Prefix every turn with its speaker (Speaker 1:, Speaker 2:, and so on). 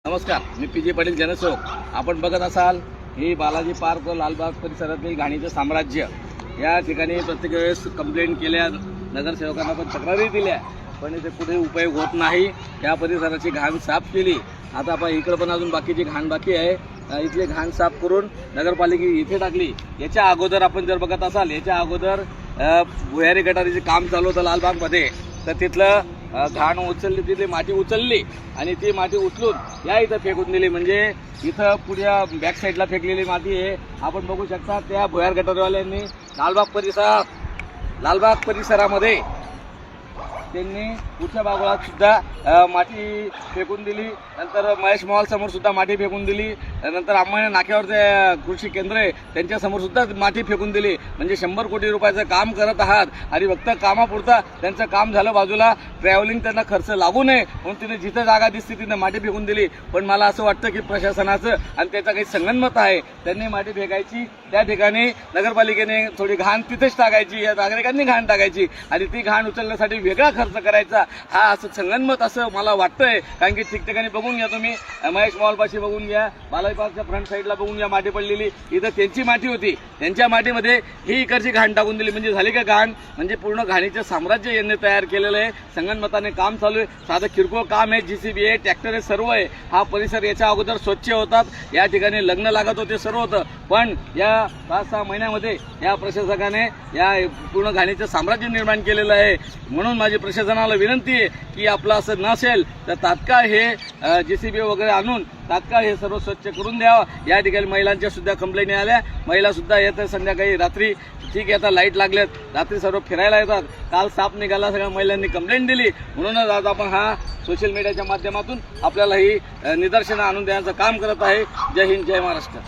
Speaker 1: नमस्कार, मी पी.जे. पाटील जनसेवक. आपण बघत असाल ही बालाजी पार्क व लालबाग परिसरातील घाणीचं साम्राज्य. या ठिकाणी प्रत्येक वेळेस कंप्लेंट केल्या, नगरसेवकांना पण तक्रारी दिल्या, पण इथे कुठे उपयोग होत नाही. या परिसराची घाण साफ केली. आता आपण इकडं पण अजून बाकीची घाण बाकी आहे. इथली घाण साफ करून नगरपालिका इथे टाकली. याच्या अगोदर आपण जर बघत असाल, याच्या अगोदर भुयारी गटारीचे काम चालू होतं लालबागमध्ये. तर तिथलं घाण उचलली, तिथली माती उचलली आणि ती माती उचलून या इथं फेकून दिली. म्हणजे इथं पुढ्या बॅक साईडला फेकलेली माती आहे. आपण बघू शकता त्या भुयार गटारवाल्यांनी लालबाग परिसरामध्ये त्यांनी पुढच्या बाजूला सुद्धा माती फेकून दिली. नंतर महेश मॉल समोर सुद्धा माती फेकून दिली. नंतर आम्हाला नाक्यावर कृषी केंद्र आहे त्यांच्यासमोर सुद्धा माती फेकून दिली. म्हणजे 100 कोटी रुपयाचं काम करत आहात आणि फक्त कामापुरता त्यांचं काम झालं बाजूला, ट्रॅव्हलिंग त्यांना खर्च लागू नये म्हणून तिने जिथं जागा दिसते तिने माती फेकून दिली. पण मला असं वाटतं की प्रशासनाचं आणि त्याचं काही संगनमत आहे. त्यांनी माती फेकायची, त्या ठिकाणी नगरपालिकेने थोडी घाण तिथेच टाकायची, या नागरिकांनी घाण टाकायची आणि ती घाण उचलण्यासाठी वेगळा खर्च करायचा. हा असं संगनमत असं मला वाटतंय. कारण की ठिकठिकाणी बघून घ्या, तुम्ही महेश मॉलपाशी बघून घ्या, बालाजी पार्कच्या फ्रंट साईडला बघून घ्या, माती पडलेली. इथं त्यांची माती होती, त्यांच्या मातीमध्ये ही इकडची घाण टाकून दिली. म्हणजे झाली का घाण? म्हणजे पूर्ण घाणीचं साम्राज्य यांनी तयार केलेलं आहे. संगनमताने काम चालू आहे. साधं किरकोळ काम आहे, JCB आहे, ट्रॅक्टर आहे, सर्व आहे. हा परिसर याच्या अगोदर स्वच्छ होतात. या ठिकाणी लग्न लागत होते, सर्व होतं. पण या 5-6 महिन्यामध्ये या प्रशासकाने या पूर्ण घाणीचं साम्राज्य निर्माण केलेलं आहे. म्हणून माझी प्रशासनाला विनंती आहे की आपलं असं नसेल तर तात्काळ हे JCB वगैरे आणून तात्काळ हे सर्व स्वच्छ करून द्यावं. या ठिकाणी महिलांच्या सुद्धा कंप्लेंट आल्या. महिला सुद्धा येतात संध्याकाळी, रात्री. ठीक आहे, आता लाईट लागल्यात, रात्री सर्व फिरायला येतात. काल साप निघाला, सगळ्या महिलांनी कंप्लेंट दिली. म्हणूनच आज आपण हा सोशल मीडियाच्या माध्यमातून आपल्याला ही निदर्शनं आणून देण्याचं काम करत आहे. जय हिंद, जय महाराष्ट्र.